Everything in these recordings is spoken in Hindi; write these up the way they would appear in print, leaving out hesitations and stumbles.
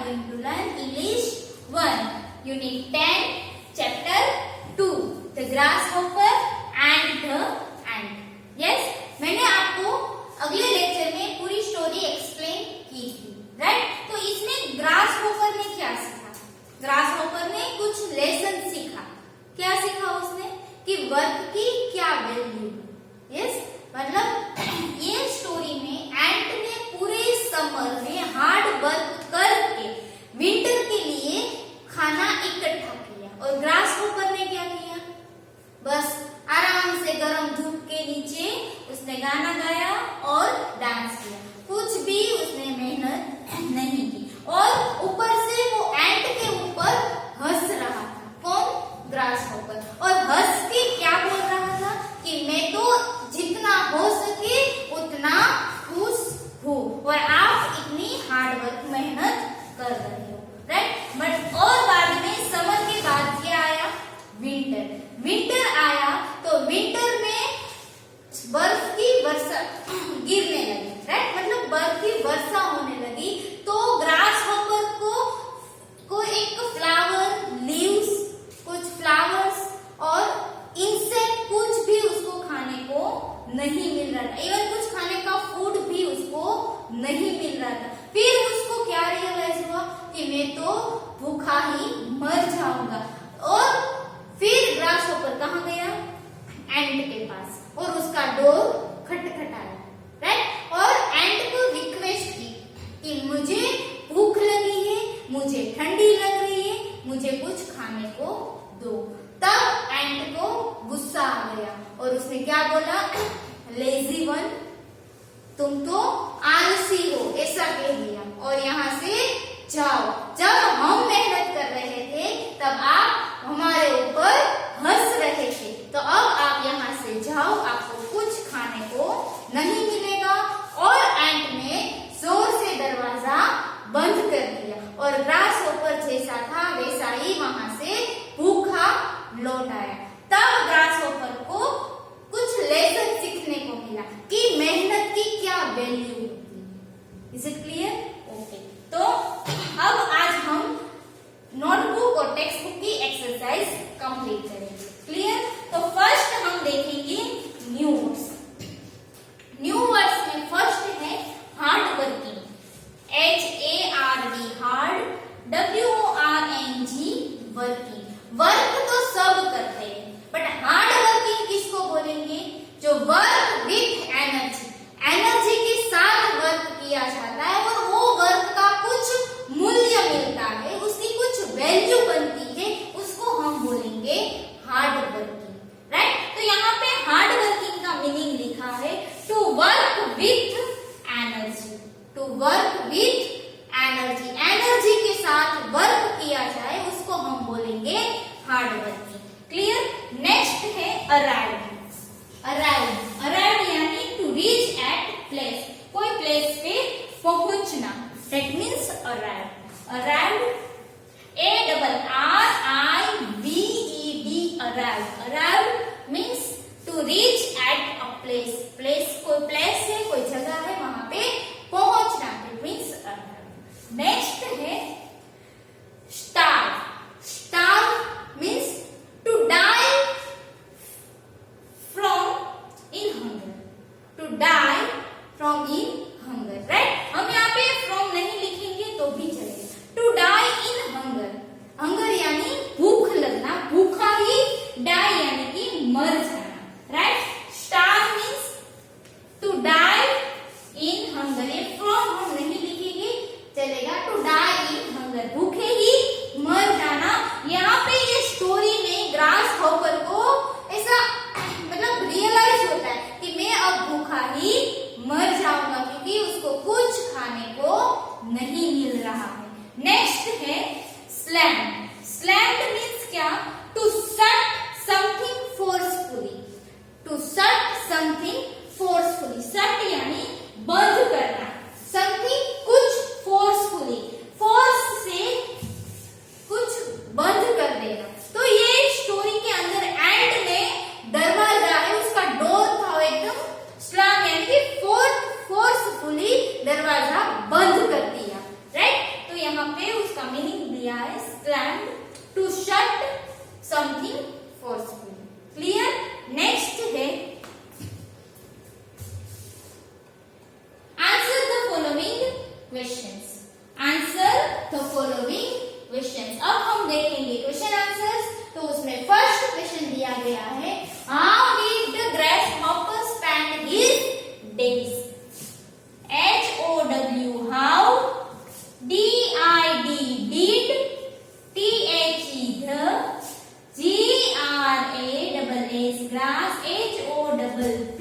going to learn English 1, Unit 10, Chapter 2, The Grasshopper and the Ant. Yes, मैंने आपको अगले लेक्चर में पूरी स्टोरी एक्सप्लेन की थी, राइट? तो इसमें ग्रासहॉपर ने क्या सीखा? ग्रासहॉपर ने कुछ लेसन सीखा। क्या सीखा उसने? कि वर्क की क्या वैल्यू है। यस, मतलब ये स्टोरी में एंट ने पूरे समर में हार्ड वर्क करके विंटर के लिए खाना इकट्ठा किया और ग्रासहॉपर ने क्या किया? बस आराम से गर्म धूप के नीचे उसने गाना गाया और डांस किया। कुछ भी उसने मेहनत नहीं की और ऊपर से वो एंट के ऊपर हंस रहा था। कौन? ग्रासहॉपर। और हंस के क्या बोल रहा था कि मैं तो जितना हो सके उतना खुश हूँ और आप इतनी हार्ड वर्क मेहनत कर रहे हो, राइट? बट और बाद में समर के बाद क्या आया? विंटर। विंटर आया तो विंटर में बर्फ की वर्षा गिरने लगी, राइट? मतलब बर्फ की वर्षा होने लगी तो ग्रासहॉपर को एक फ्लावर, लीव्स, कुछ फ्लावर्स और इंसेक्ट कुछ भी उसको खाने को नहीं मिल रहा था। इवन कुछ खाने का फूड भी उसको नहीं मिल रहा था। फिर उसको क्या रियलाइज हुआ कि मैं तो भूखा ही मर जाऊंगा। और फिर ग्रासहॉपर कहाँ गया? एंट के पास और उसका डोर खटखटाया, राइट? और एंट को रिक्वेस्ट की कि मुझे भूख लगी है, मुझे ठंडी लग रही है, मुझे कुछ खाने को दो। तब एंट को गुस्सा आ गया और उसने क्या बोला? लेजी वन, तुम तो आलसी हो, ऐसा कह दिया और यहाँ से जाओ। जब हम मेहनत कर रहे थे तब आप हमारे ऊपर हंस रहे थे, तो अब आप यहाँ से जाओ, आपको कुछ खाने को नहीं मिलेगा। और एंट ने जोर से दरवाजा बंद कर दिया और ग्रासहॉपर जैसा था वैसा ही वहां से भूखा लौट आया। तब ग्रासहॉपर को कुछ लेसन सीखने को मिला कि मेहनत की क्या वैल्यू होती है। Is it clear? ओके, तो अब आज हम नोटबुक और टेक्स्ट बुक की एक्सरसाइज कंप्लीट करेंगे। क्लियर? तो फर्स्ट हम देखेंगे न्यू वर्ड्स। न्यू वर्ड्स में फर्स्ट है hard working, HARD, hard, WORNG, working. Work तो सब करते हैं बट हार्ड वर्किंग किसको बोलेंगे? जो वर्क विथ एनर्जी, एनर्जी के साथ वर्क किया जाता है और वो वर्क का कुछ मूल्य मिलता है, उसकी कुछ वैल्यू बनती है, उसको हम बोलेंगे हार्ड वर्किंग, राइट? तो यहाँ पे हार्ड वर्किंग का मीनिंग लिखा है to work with energy, to work with energy. Energy के साथ वर्क किया जाए उसको हम बोलेंगे हार्ड वर्किंग। क्लियर? नेक्स्ट है अराइव। अराइव, अराइव यानी टू रीच एट प्लेस, कोई प्लेस पे पहुंचना, that means arrive. Arrive, ARRIVED, arrive. Arrive means to reach at a place, place कोई प्लेस है, कोई जगह है, वहां पे पहुंचना, दैट मीन्स अराइव। नेक्स्ट है starve. Starve means to die from in hunger, to die from in hunger, right? हम यहाँ पे फ्रॉम नहीं लिखेंगे तो भी चलेगा। To die in hunger, hunger यानी भूख लगना, भूखा ही, डाई यानी कि मर जाना, right? Starve means to die in hunger, ये फ्रॉम हम नहीं लिखेंगे चलेगा। टू डाई इन हंगर, भूखे ही मर जाना। यहाँ पे ये स्टोरी में ग्रासहॉपर को ऐसा मतलब रियलाइज होता है कि मैं अब भूखा ही मर जाऊंगा क्योंकि उसको कुछ खाने को नहीं मिल रहा है। नेक्स्ट है स्लैम्ड। स्लैम्ड मीन्स क्या? To shut something forcefully, grass, H-O-P-P-E-R,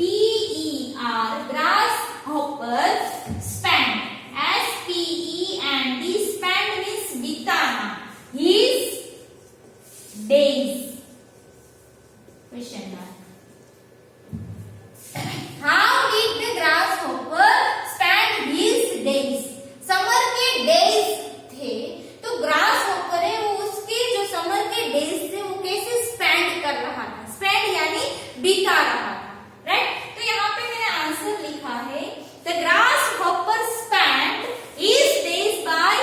grasshopper, spent, S-P-E-N-D, spent means bitana, his days. Question mark. How did the grasshopper spend his days? Summer के days थे, तो grasshopper है वो उसके जो समर के days थे वो कैसे spend कर रहा था? Spend यानी बिता रहा था, right? तो यहाँ पे मैंने आंसर लिखा है the grasshopper spent his days by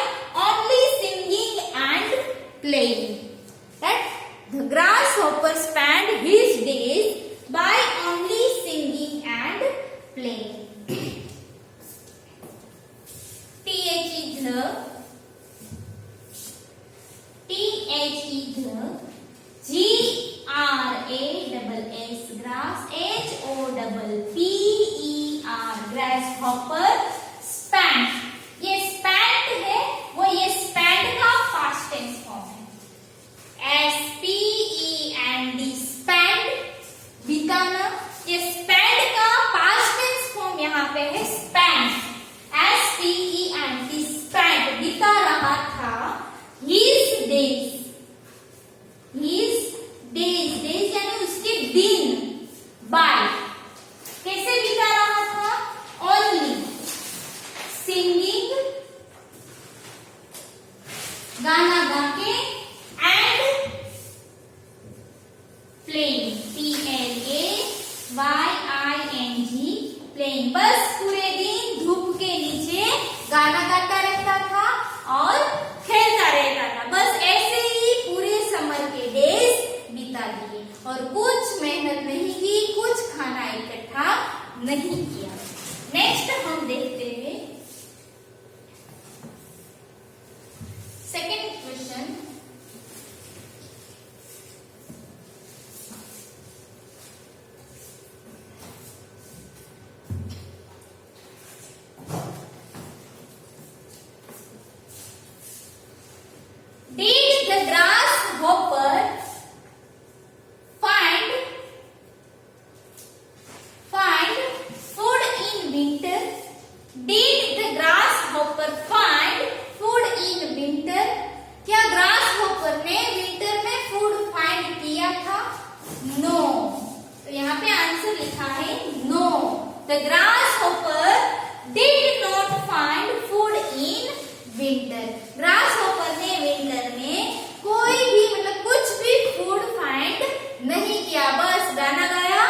only singing and playing, right? The grasshopper spent his days by only singing and playing. T-H-E the, G-R-A-S-S, grass, H-O-P-P-E-R, grasshopper, spent. ये spent है, वो ये spent का past tense form है. S-P-E-N-D, spent, बिताना. ये spent का past tense form यहाँ पे है spent. S-P-E-N-D, spent, बिता रहा था his days. His days, days यानी उसके दिन. By, कैसे बिता रहा था? Only singing, गाना गा के, and playing, P-L-A-Y-I-N-G, playing. बस पूरे दिन धूप के नीचे गाना गाता रहता था और खेलता रहता था. बस ऐसे ही पूरे समर के डेज बिता दिए और कुछ मेहनत नहीं की, कुछ खाना इकट्ठा नहीं किया. नेक्स्ट हम देखते हैं second question. Did the grasshopper find food in winter? Did the grasshopper find food in winter? क्या grasshopper ने winter में food find किया था? No. तो यहाँ पे आंसर लिखा है no. The grasshopper did not find food in winter. grasshopper ने winter में कोई भी मतलब कुछ भी food find नहीं किया, बस गाना गाया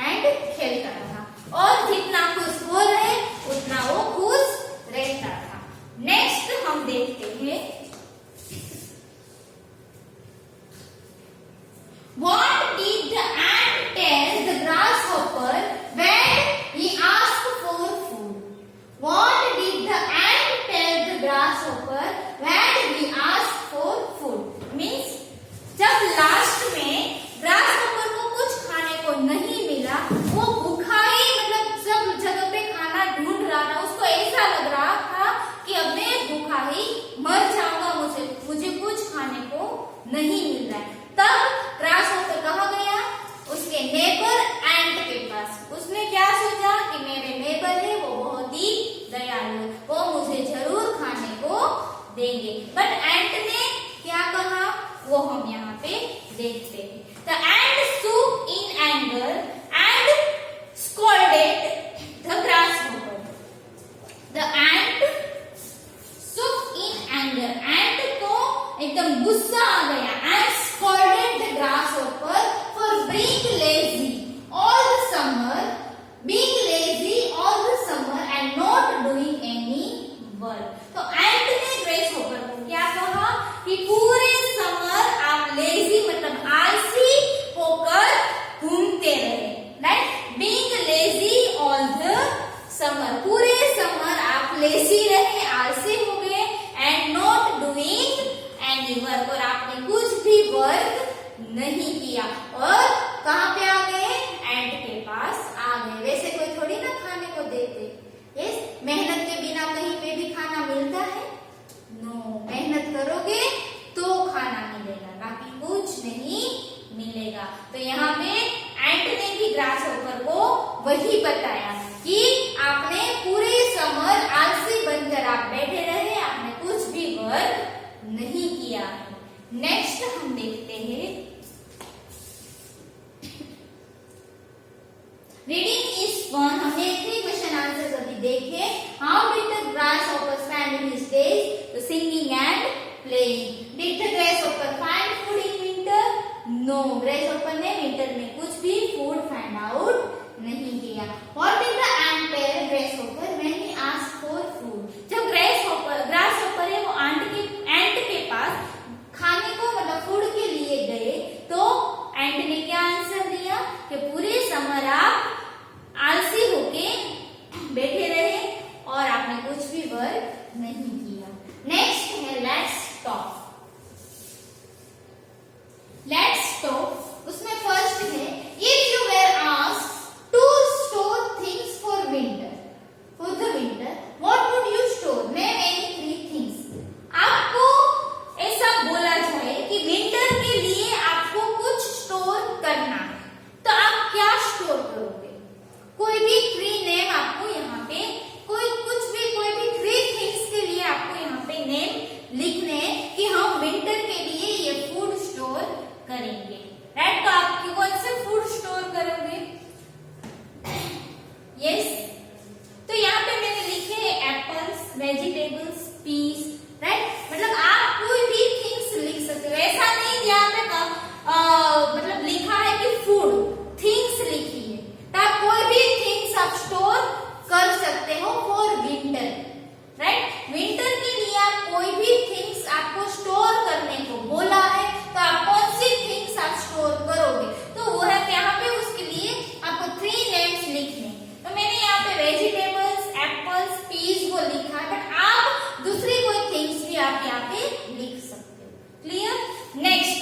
एंड खेलता रहा और जितना खुश हो रहे उतना वो खुश रहता था. नेक्स्ट हम देखते हैं What did the ant tell the grasshopper when he asked for वही बताया कि आपने पूरे समर आलसी बनकर आप बैठे रहे, आपने कुछ भी वर्क नहीं किया है। नेक्स्ट हम देखते हैं, रीडिंग इज फन। हमने 3 क्वेश्चन आंसर अभी देखे। How did the grasshopper spend his days? Singing and playing. Did the grasshopper find food in winter? No, grasshopper ने विंटर में कुछ भी फूड फाइंड आउट नहीं किया। What did the ant tell grasshopper when he asked for food? जब ग्रासहॉपर है वो एंट के पास खाने को मतलब फूड के लिए गए तो एंट ने क्या आंसर दिया कि पूरे समर आप आलसी होके बैठे रहे और आपने कुछ भी वर्क नहीं किया। नेक्स्ट है लेट्स टॉक। लेट्स टॉक उसमें फर्स्ट है, if you were asked to store things for the winter what would you store? Name any 3 things. आपको ऐसा बोला जाए कि विंटर के लिए आपको कुछ स्टोर करना है तो आप क्या स्टोर करोगे? कोई भी 3 नेम आपको यहाँ पे कोई भी 3 थिंग्स के लिए आपको यहाँ पे नेम लिखने हैं कि हम विंटर के लिए ये फूड स्टोर करेंगे, राइट? तो आप कौन से फूड स्टोर करोगे? यस, तो यहाँ पे मैंने लिखे एप्पल्स, वेजिटेबल्स, पीस, राइट? मतलब आप कोई भी थिंग्स लिख सकते हो। ऐसा नहीं यहाँ पे मतलब लिखा है कि फूड थिंग्स लिखी है, तो आप कोई भी थिंग्स आप स्टोर कर सकते हो फॉर विंटर, राइट? विंटर के लिए आप कोई भी थिंग्स आपको स्टोर करने को बोला है तो आप कौन सी थिंग्स आप स्टोर करोगे? तो वो है यहाँ पे उसके लिए आपको 3 नेम्स लिखने। तो मैंने यहाँ पे वेजिटेबल्स, एप्पल्स, पीस वो लिखा है, बट आप दूसरी कोई थिंग्स भी आप यहाँ पे लिख सकते हो। Clear? Next,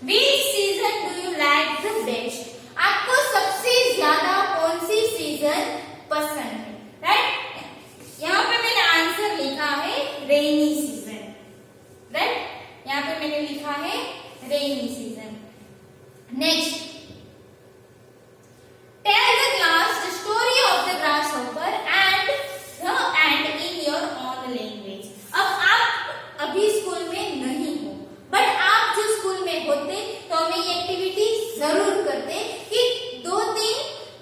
which season do you like the best? आपको सबसे ज्यादा कौन सी सीजन पसंद है, राइट? यहाँ पे मैंने आंसर लिखा है रेनी सीजन, राइट? यहाँ पे मैंने लिखा है rainy season. Next, tell the class the story of the grasshopper and in your own language. अब आप अभी स्कूल में नहीं हो, बट आप जो स्कूल में होते तो हमें ये एक्टिविटी जरूर करते कि 2-3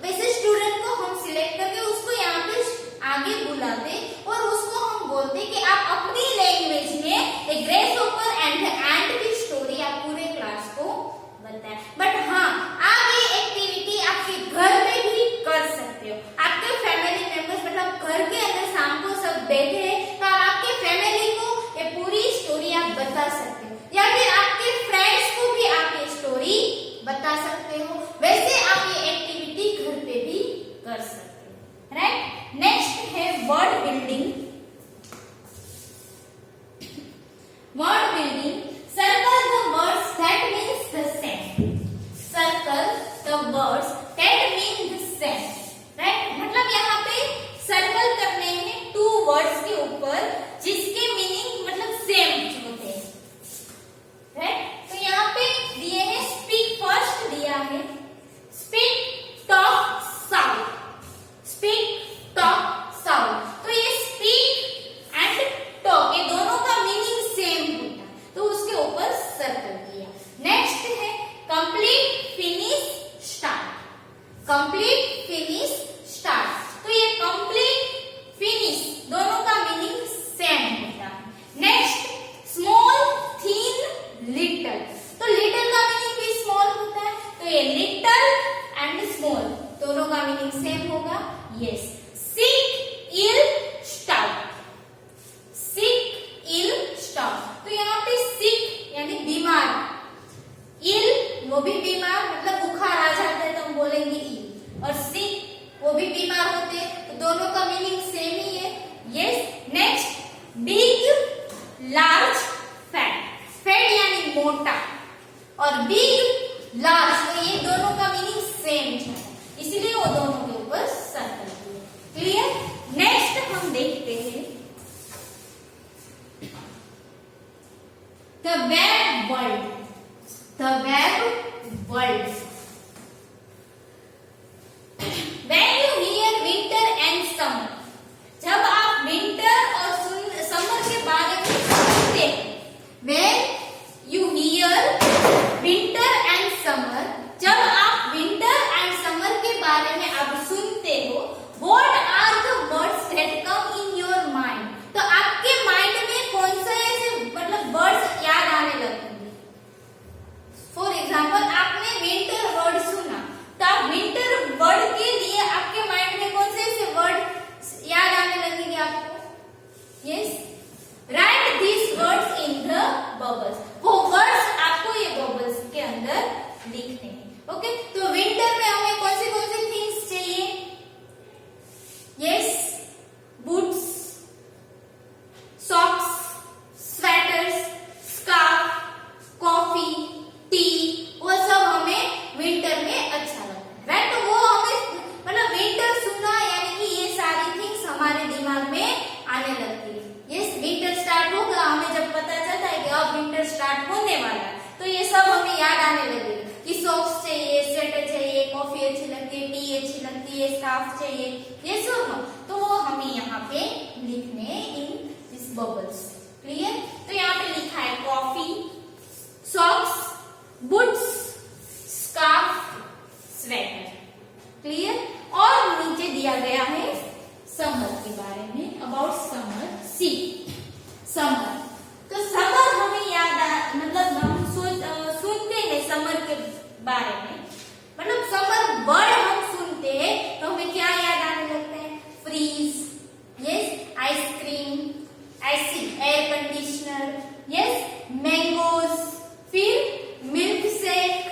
वैसे स्टूडेंट को हम सिलेक्ट करके उसको यहाँ पे आगे बुलाते और उसको हम बोलते कि आप अपनी लैंग्वेज में एक ग्रासहॉपर एंड एंट की स्टोरी आप पूरे क्लास को बताएं। बट हाँ, आप ये एक्टिविटी आपके घर में भी कर सकते हो। आपके फैमिली मेंबर्स मतलब घर के अंदर शाम को सब बैठे हैं तो आप आपके फैमिली को ये पूरी स्टोरी आप बता सकते हो, या फिर आपके फ्रेंड्स को भी आप ये स्टोरी बता सकते हो। वैसे आप ये एक्टिविटी घर पे भी कर सकते हो, राइट? नेक्स्ट है word building. Word building, circle the words that means the same. Circle the words that mean the same, right? मतलब यहाँ पे सर्कल करने हैं 2 वर्ड्स के ऊपर जिसके मीनिंग मतलब सेम होते हैं, राइट? तो यहाँ पे दिए हैं स्पीक फर्स्ट दिया है, speak, talk, sound. Speak, talk, sound. तो ये स्पीक एंड टॉक ये दोनों का मीनिंग सेम होता है तो उसके ऊपर सर्कल किया। नेक्स्ट है complete, finish, start. Complete, finish, start. तो ये कंप्लीट, फिनिश दोनों का मीनिंग सेम होता है। Next, small, thin, little. तो लिटिल का मीनिंग भी स्मॉल होता है तो ये लिटिल एंड स्मॉल दोनों का मीनिंग सेम होगा। यस, सिक, इल, स्टाउट। सिक, इल, स्टाउट। तो यहाँ पे सिक यानी बीमार, इल वो भी बीमार मतलब बुखार आ जाता है तो हम बोलेंगे इल, और सिक वो भी बीमार होते हैं तो दोनों का मीनिंग सेम ही है। Yes, next, big, large, fat. Fat यानी मोटा और बिग, लार्ज तो ये दोनों का मीनिंग सेम है इसलिए वो दोनों के ऊपर सर्कल किए। क्लियर? नेक्स्ट हम देखते हैं the web world. The web world. हमें याद आने लगे कि सॉक्स चाहिए, स्वेटर चाहिए, कॉफी अच्छी लगती है, टी अच्छी लगती है, स्कार्फ चाहिए, ये सब तो वो हमें यहाँ पे लिखने इन दिस बबल्स। क्लियर? तो यहाँ पे लिखा है coffee, socks, boots, scarf, sweater. Clear? और नीचे दिया गया है समर के बारे में, अबाउट समर। सी समर, तो समर हमें याद मतलब हम सुनते हैं समर के बारे में, मतलब समर वर्ड हम सुनते हैं तो हमें क्या याद आने लगता है? Fridge, yes, ice cream, AC, air conditioner, yes, mangoes, फिर मिल्क शेक,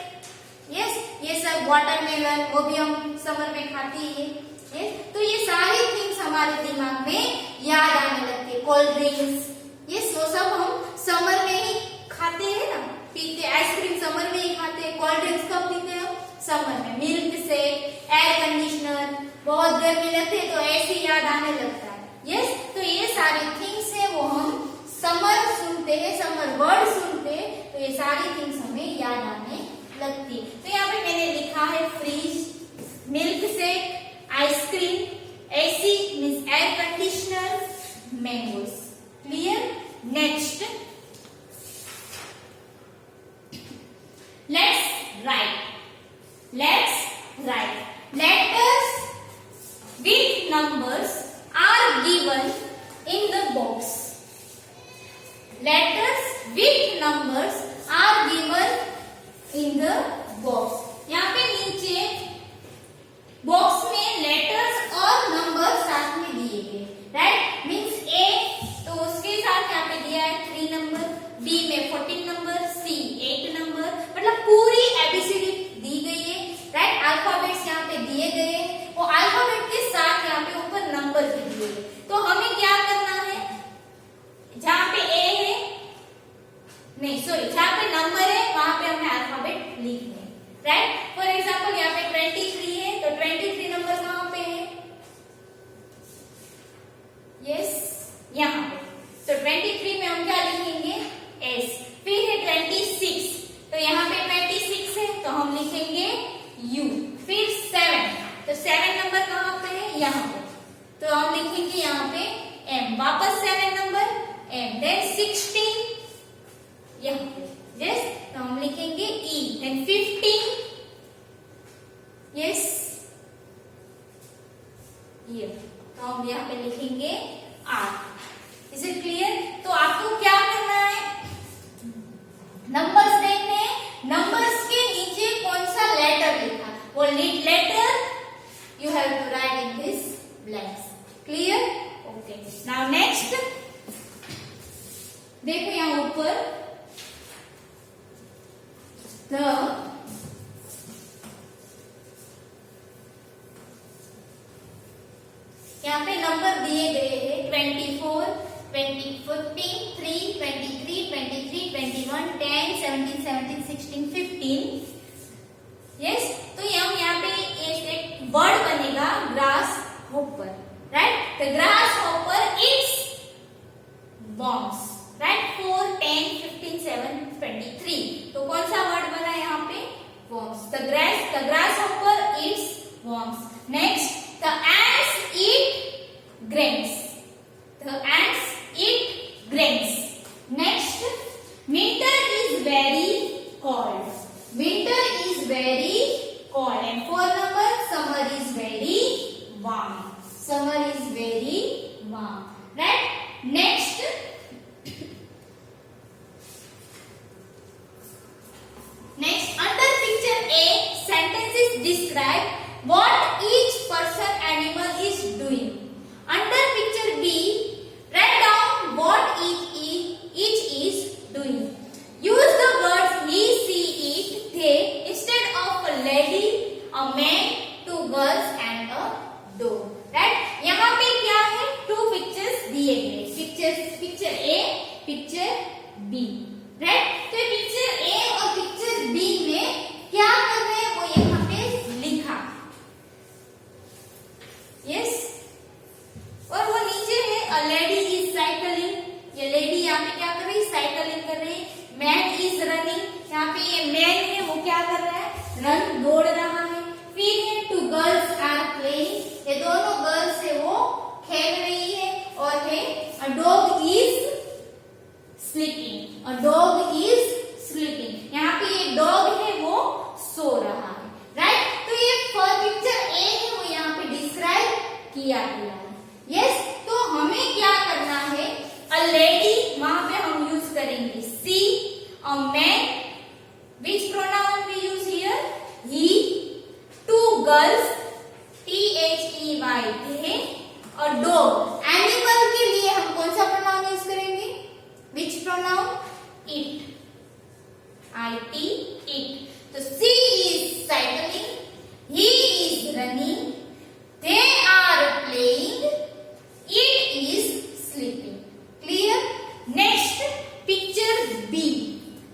यस, ये सब वाटरमेलन, वो भी हम समर में खाते हैं। यस, तो ये सारी थिंग्स हमारे दिमाग में याद आने लगते हैं। कोल्ड ड्रिंक्स, यस, वो सब हम समर में ही खाते हैं ना, पीते। आइसक्रीम समर में ही खाते हैं। कोल्ड ड्रिंक्स कब पीते हैं? समर में। मिल्क शेक, एयर कंडीशनर, बहुत गर्मी लगती है तो ऐसे याद आने लगता है। यस, तो ये सारी थिंग्स है वो हम समर सुनते हैं, समर वर्ड सुनते हैं तो ये सारी थिंग्स हमें याद आने लगती है। तो यहाँ पे मैंने लिखा है fridge, milk shake, ice cream, AC means air conditioner, mangoes. Clear? Next let's write letters with numbers are given in the box. Letters with numbers are given in the box. यहाँ पे नीचे बॉक्स में लेटर्स और नंबर साथ में दिए गए, राइट? मीन्स ए तो उसके साथ यहाँ पे दिया है 3 नंबर, बी में 14 नंबर, सी 8 नंबर, मतलब पूरी एबीसीडी दी गई है, राइट? अल्फाबेट्स यहाँ पे दिए गए, वो अल्फाबेट के साथ यहाँ पे ऊपर नंबर भी दिए गए। तो हमें क्या करना है? जहाँ पे ए है, नहीं सॉरी, जहाँ पे नंबर है वहां पे हमें अल्फाबेट लिखने हैं, राइट? फॉर एग्जाम्पल यहाँ पे 23 है तो 23 नंबर कहाँ पे है? यस, यहाँ पे। तो 23 में हम क्या लिखेंगे? एस। फिर है 26 तो यहाँ पे 26 है तो हम लिखेंगे यू। फिर 7 तो 7 नंबर कहाँ पे है? यहाँ पे, तो हम लिखेंगे यहाँ पे एम। वापस 7 नंबर एम। देन 16 यहाँ पे, यस, तो हम लिखेंगे ई। देन 15, यस, ये, तो हम यहाँ पे लिखेंगे आर। Is it clear? तो आपको क्या करना है? नंबर्स देखने हैं, नंबर्स के नीचे कौन सा लेटर लिखा, वो letter you have to write in this blanks. Clear? Okay. Now next देखो यहाँ ऊपर यहाँ पे नंबर दिए गए हैं 24, 20, 14, 3, 23, 23, 21, 10, 17, 17, 16, 15। यस, तो यहाँ पे एक वर्ड बनेगा grass hopper, right? The grass hopper it's worms, right? 4, 10, 15, 7, 23। तो कौन सा वर्ड बना यहाँ पे? Worms. The grass hopper it's worms. Next, the ants eat grains. The ants eat grains. Next, winter is very cold. Winter is very cold. And 4 number, summer is very warm. Summer is very warm. Right? Next, under picture A, sentences describe what each person animal is doing. Under picture B, write down what each is doing. Use the words he, she, it, they instead of a lady, a man, 2 girls and a dog. Right? यहाँ पे क्या है? 2 pictures दिए गए, picture A, picture B. Right? तो picture A और picture B में क्या कर रहे हैं वो यहाँ पे लिखा। रन दौड़ रहा है। फिर है टू गर्ल्स आर प्लेइंग, ये दोनों गर्ल्स है वो खेल रही है। और है a dog is sleeping, a dog is sleeping, यहाँ पे ये डॉग है वो सो रहा है। राइट, तो ये पिक्चर ए है वो यहाँ पे डिस्क्राइब किया गया है। यस, तो हमें क्या करना है, अ लेडी वहां पे हम यूज करेंगे she, a man, which pronoun we use here, he, two girls, THEY है, और डॉग। एनिमल के लिए हम कौन सा प्रोनाउन यूज करेंगे, which pronoun, it, IT, it. तो she is cycling, he is running, they are playing, it is sleeping. Clear? Next picture B,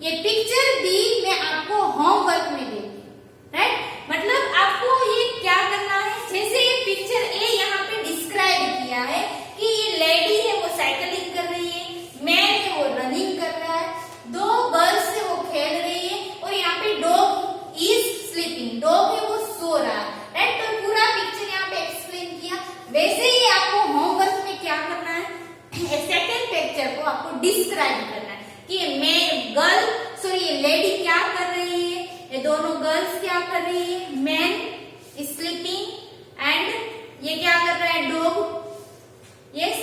ये पिक्चर B मैं आपको होमवर्क में देती हूँ। राइट, मतलब आपको ये क्या करना है, जैसे ये पिक्चर A यहाँ पे डिस्क्राइब किया है कि ये लेडी है वो साइकिलिंग कर रही है, मैन है वो रनिंग कर रहा है, दो गर्ल्स है वो खेल रही है, और यहाँ पे डॉग इज स्लीपिंग, डॉग है वो सो रहा है। राइट, तो पूरा पिक्चर यहाँ पे एक्सप्लेन किया। वैसे ही आपको होमवर्क में क्या करना है, सेकंड पिक्चर को आपको डिस्क्राइब करना है कि मैं गर्ल सॉरी ये लेडी क्या कर रही है, ये दोनों गर्ल्स क्या कर रही है, मैन स्लीपिंग एंड ये क्या कर रहा है, dog yes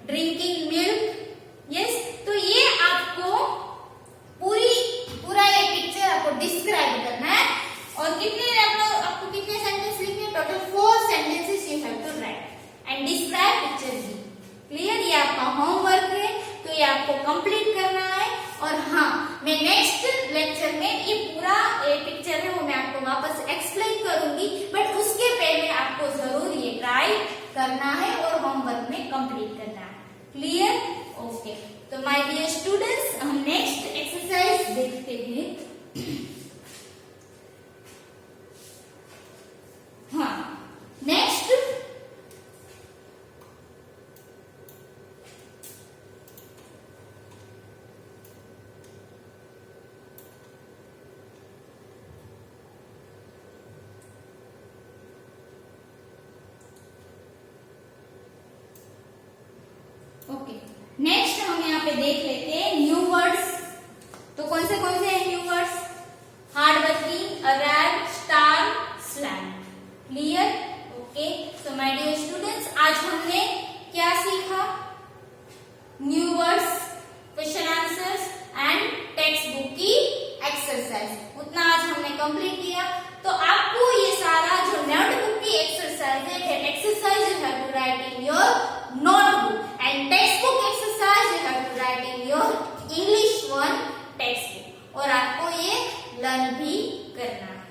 drinking milk. Yes, तो ये आपको पूरा ये पिक्चर आपको डिस्क्राइब करना है। और कितने आपको कितने सेंटेंस लिखने हैं, total 4 sentences you have to write and describe picture B. Clear, ये आपका होमवर्क है, तो ये आपको कंप्लीट करना है। और हाँ, मैं नेक्स्ट लेक्चर में ये पूरा ये पिक्चर है वो मैं आपको वापस एक्सप्लेन करूंगी, बट उसके पहले आपको जरूर ये ट्राई करना है और होमवर्क में कंप्लीट करना है। Clear, okay. तो माय डियर स्टूडेंट्स, हम नेक्स्ट एक्सरसाइज देखते हैं। हाँ, नेक्स्ट ओके, नेक्स्ट हम यहाँ पे देख लेते हैं न्यू वर्ड्स। तो कौन से हैं new words, hard working, arrive, star, slam. Clear, okay. So my dear students, आज हमने क्या सीखा, new words, question answers and textbook की एक्सरसाइज, उतना आज हमने कंप्लीट किया। तो आपको ये सारा जो नोटबुक की एक्सरसाइज है, exercise you have to write in your notebook and textbook exercise you have to write in your English 1 textbook, और आपको ये लर्न भी करना है।